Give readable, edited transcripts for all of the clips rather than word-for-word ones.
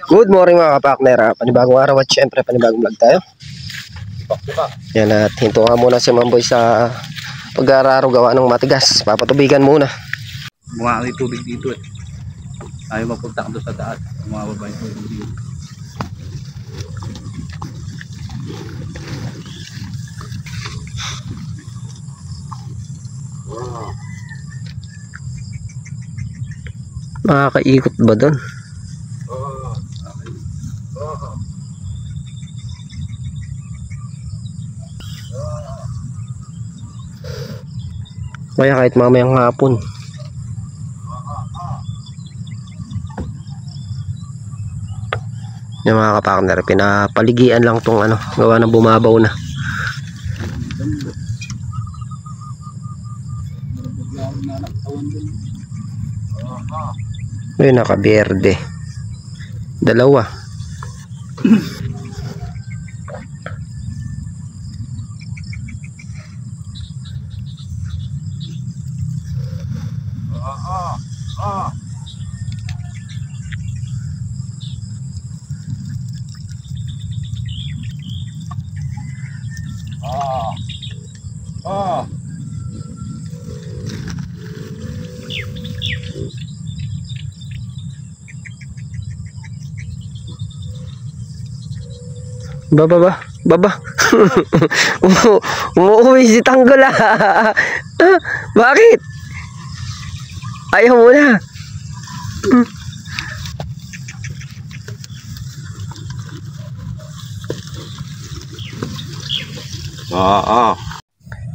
Good morning mga kapakner, panibagong araw at syempre panibagong vlog tayo. Yan, at hinto nga muna si Mamboy sa pag-araro gawa ng matigas. Papatubigan muna. Bunga may tubig dito eh. Ayaw mapunta doon sa taas. Mababa yung tubig dito. Makakaikot ba doon? Kaya kahit mamayang hapon. Yung mga kapakner, pinapaligian lang tong ano, gawa ng bumabaw na. Ayun, nakaberde. Dalawa. Baba. Umuuwi si Tanggol ah. Bakit? Ayaw mo na.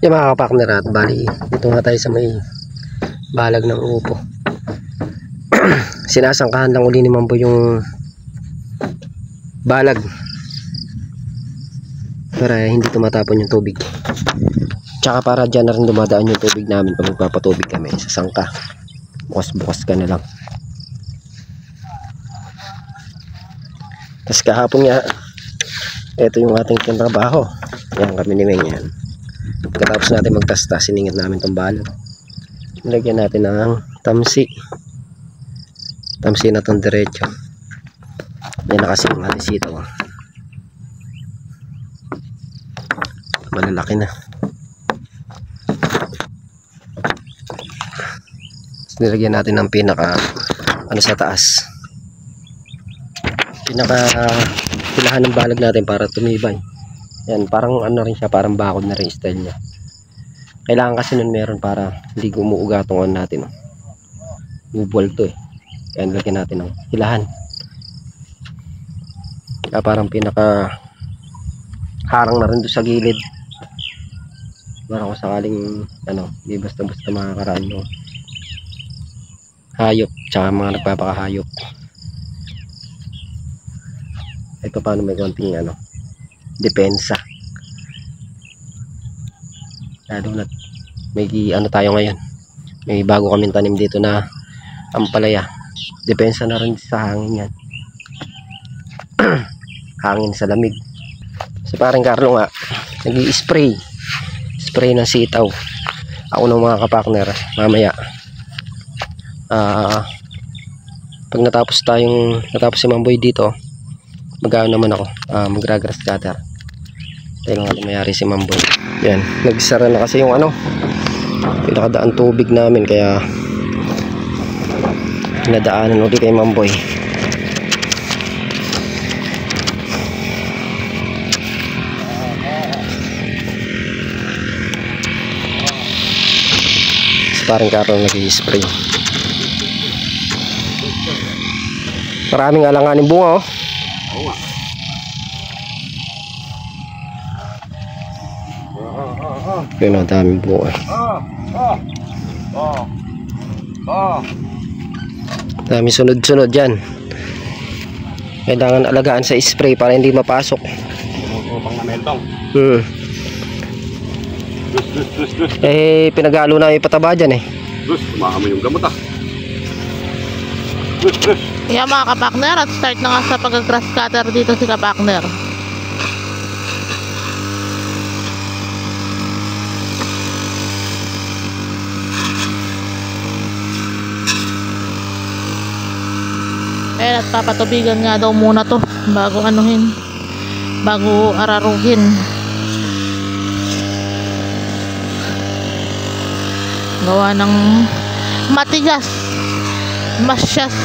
Yung mga kapakner at bali, dito nga tayo sa may balag ng upo. Sinasangkahan lang uli ni Mambo yung balag para hindi tumatapon yung tubig, tsaka para dyan na rin dumadaan yung tubig namin pag magpapatubig kami sa sangka. Bukas ka na lang. Tapos kahapon nga, ito yung ating trabaho. Yan kami ni Meng yan. Pagkatapos natin magtasta, siningit namin tong balag. Nilagyan natin ng tamsi na tong diretso. Yan na kasi yung ating sitaw. Malalaki na. Nilagyan natin ng pinaka ano sa taas, pinaka pilahan ng balag natin para tumibay. Yan, parang ano rin siya, parang bakod na rin style niya. Kailangan kasi nun meron para hindi umuuga tong ano natin. Bubol to eh. Kaya nilagyan natin ng pilahan. Kaya parang pinaka harang na rin doon sa gilid. Para kung sakaling ano, di basta-basta makakaraan yung hayop tsaka mga nagpapakahayop. Ito paano may konting ano, depensa. Lalo na may ano tayo ngayon, may bago kaming tanim dito na ampalaya. Depensa na rin sa hangin yan. Hangin sa lamig. Si parang Carlo nga nag-i-spray ng sitaw. Ako ng mga kapakner mamaya, pag natapos si Mamboy dito, mag-ano naman ako, magra-grass cutter. Tayo nga mayari si Mamboy. Yan, nagsara na kasi yung ano, pinakadaan tubig namin, kaya nadaanan ulit kay Mamboy. Parang Carlo nag-i-spray. Maraming alanganin bunga oh. Yun ang daming bunga. Dami sunod-sunod dyan. Kailangan alagaan sa spray para hindi mapasok. Pang namentong. Eh, pinag-alo na yung pataba dyan eh. Tumakamo yung gamot ah. Yeah, mga kapakner, at start na nga sa pag-grass cutter dito si kapakner. Ayan at papatubigan nga daw muna to bago anuhin, bago araruhin. Gawa ng matigas, masyas.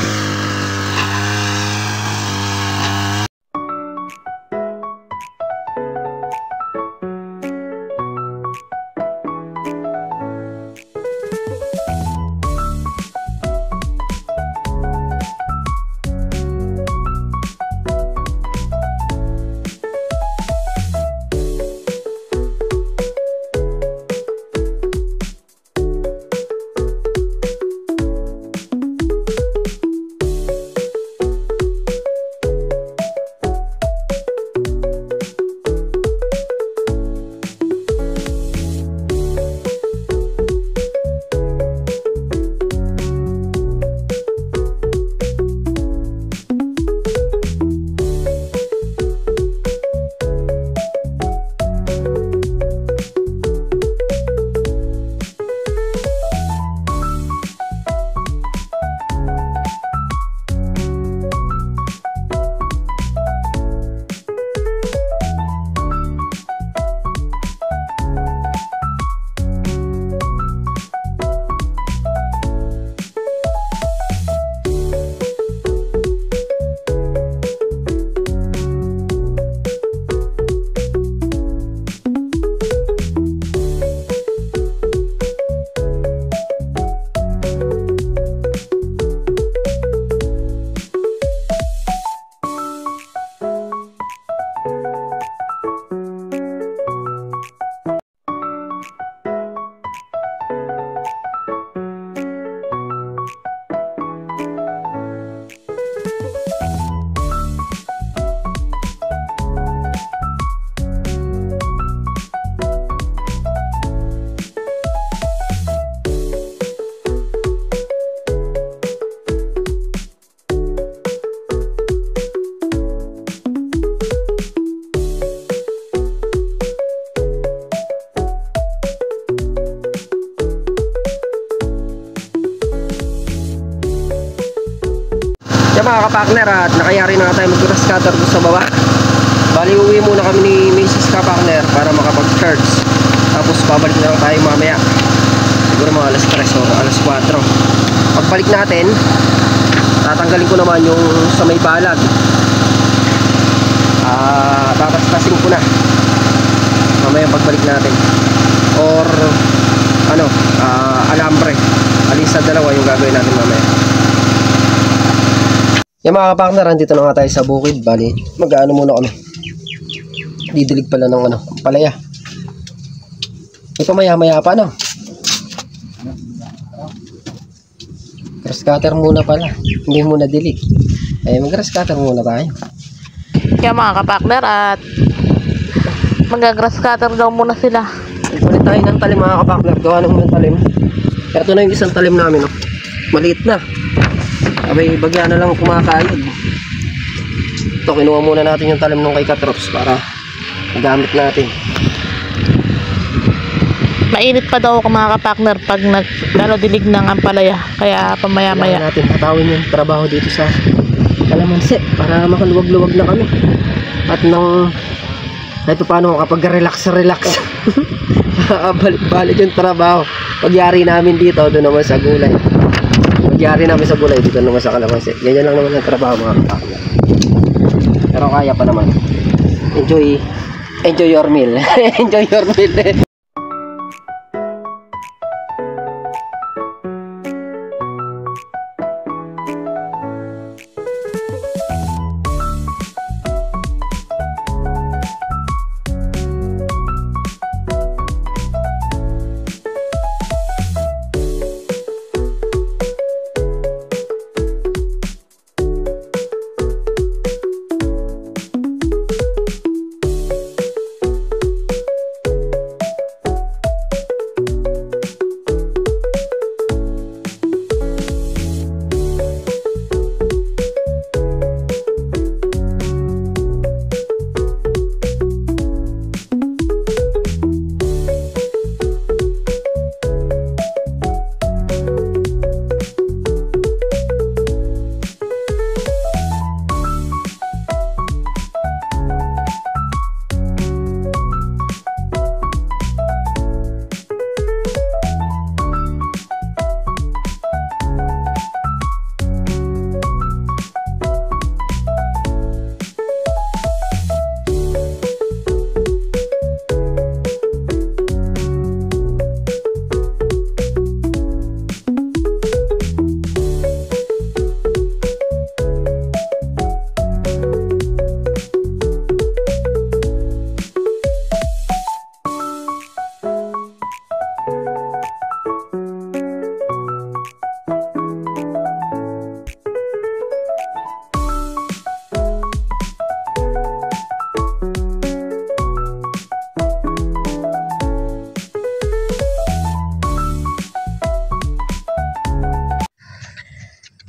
Yan mga kapakner, at nakayari na nga tayo mag-grass cutter doon sa baba. Bali uwi muna kami ni Mrs. Kapakner para makapag-church. Tapos babalik na lang tayo mamaya. Siguro mga alas 3 o alas 4. Pagbalik natin, tatanggalin ko naman yung sa may balag. Tatastasin ko na mamaya pagbalik natin. Or ano, alambre. Alin sa dalawa yung gagawin natin mamaya. Yung mga kapakner, andito na nga tayo sa bukid. Bali, mag-ano muna kami. Didilig pala ng ano, palaya. Ito maya-maya pa, no? Grass cutter muna pala. Hindi muna dilig. Eh, mag-grass cutter muna tayo. Kaya mga kapakner, at mag-grass cutter daw muna sila. Ipalit tayo ng talim mga kapakner. Gawa ng mga talim. Ito na yung isang talim namin, no? Maliit na. Abay, bagya na lang kumakayod. Ito, kinuha muna natin yung talim nung kay Katrops para magamit natin. Mainit pa daw mga kapakner pag lalo dilig ng ampalaya. Kaya pamaya-maya. Kailangan natin hatawin yung trabaho dito sa kalamansi para makaluwag-luwag na kami. At nang kahit paano kapag relax balik-balik yung trabaho. Pagyari namin dito, doon naman sa gulay. Pagyari namin sa gulay, dito naman sa kalamansi. Ganyan lang naman ang trabaho mga kapakner. Pero kaya pa naman. Enjoy your meal. Enjoy your meal.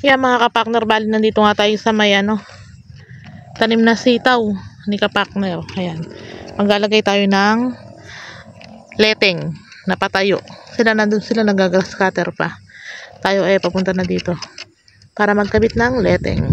Kaya mga kapakner, bali nandito nga tayo sa may tanim na sitaw ni kapakner. Ayan. Maglalagay tayo ng leteng na patayo. Sila nandun sila, nagagrass cutter pa. Tayo ay papunta na dito para magkabit ng leteng.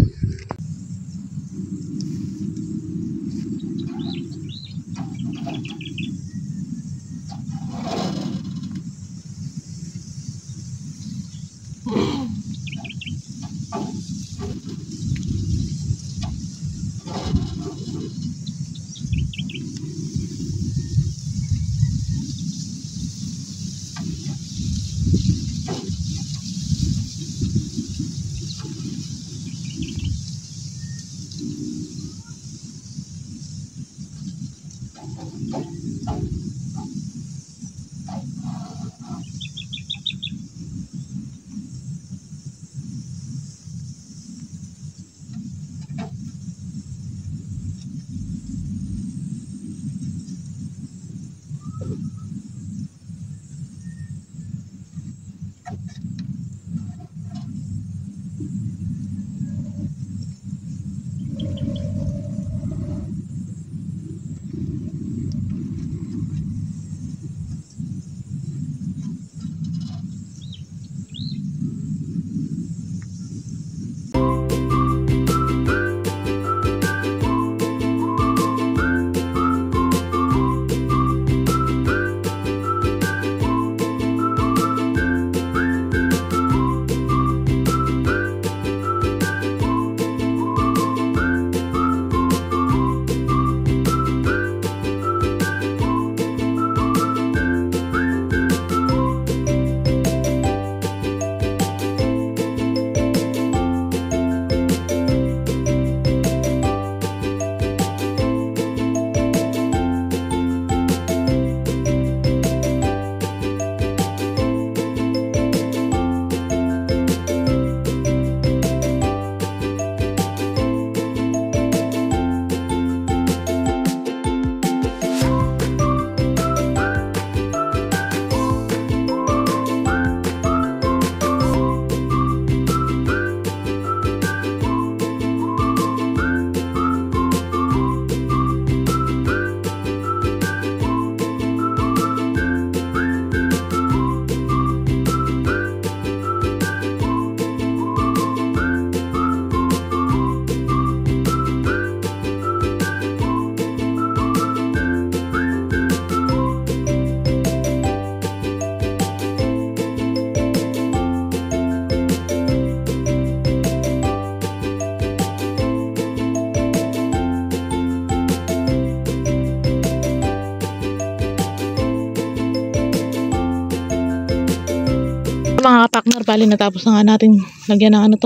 Mga kapakner, bali natapos na nga natin lagyan ng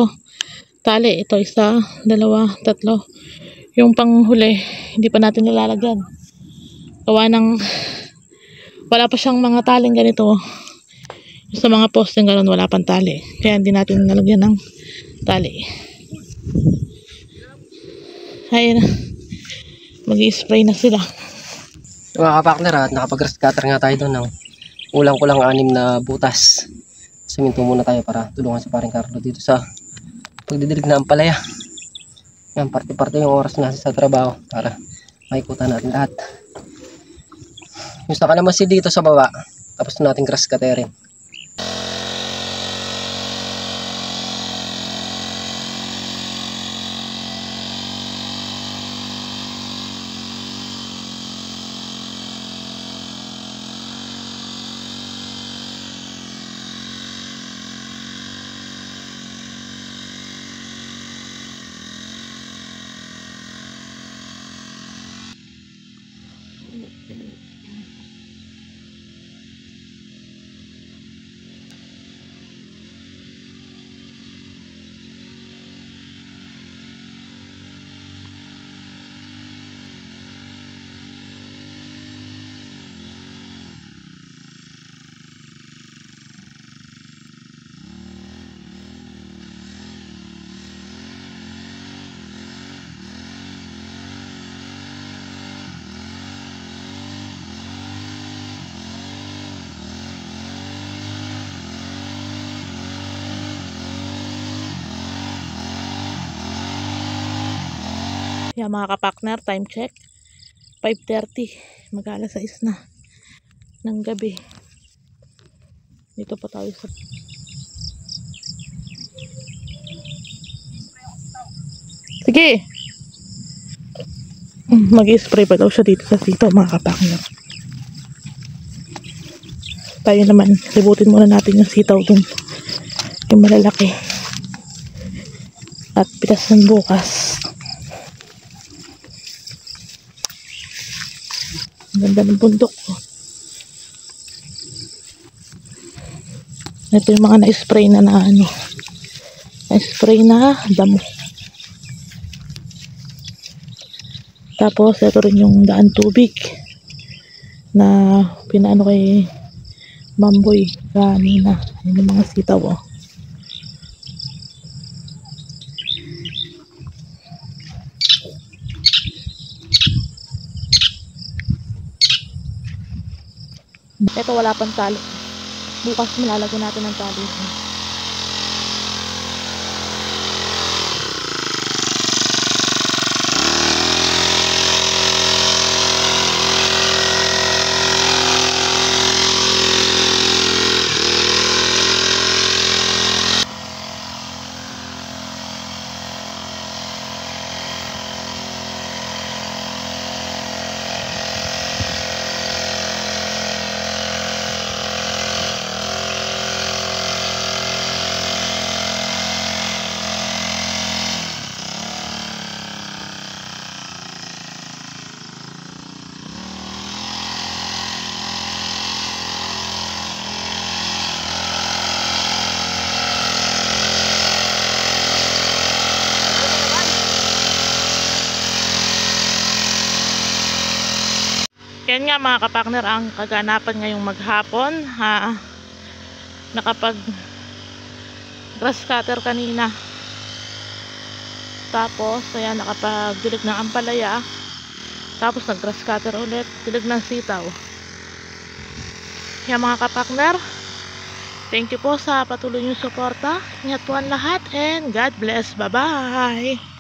tali. Ito, isa, dalawa, tatlo. Yung panghuli, hindi pa natin nilalagyan. Gawa ng wala pa siyang mga taling ganito. Yung sa mga poste gano'n, wala pang tali. Kaya hindi natin nalagyan ng tali. Ayun na. Mag-i-spray na sila. Mga kapakner, at nakapag-grass cutter nga tayo doon ng kulang 6 na butas. Siminto muna tayo para tulungan si paring Carlo dito sa pagdidilig na ampalaya. Yan, parte-parte yung oras natin sa trabaho para maikutan natin lahat. Yung saka naman si dito sa baba, tapos natin grass cutterin. Yan mga kapakner, time check. 5:30. Mag-alas 6 na ng gabi. Dito po tayo sa... Sige! Mag-i-spray pa daw siya dito sa sitaw mga kapakner. Tayo naman, libutin muna natin yung sitaw dun. Yung malalaki. At pitas ng bukas. Ang ganda ng bundok. Ito yung mga na-spray na na-spray na damo. Tapos ito rin yung daan tubig na pinaano kay Mamboy kanina. Yun yung mga sitaw oh. Ito wala pang tali. Bukas malalagyan natin ng tali. Yan nga mga kapakner ang kaganapan ngayong maghapon. Nakapag grass cutter kanina. Tapos ayan, nakapag dilig ng ampalaya. Tapos nag grass cutter ulit, dilig ng sitaw. Yan mga kapakner, thank you po sa patuloy niyong suporta. Ingat po ang lahat and God bless. Bye bye.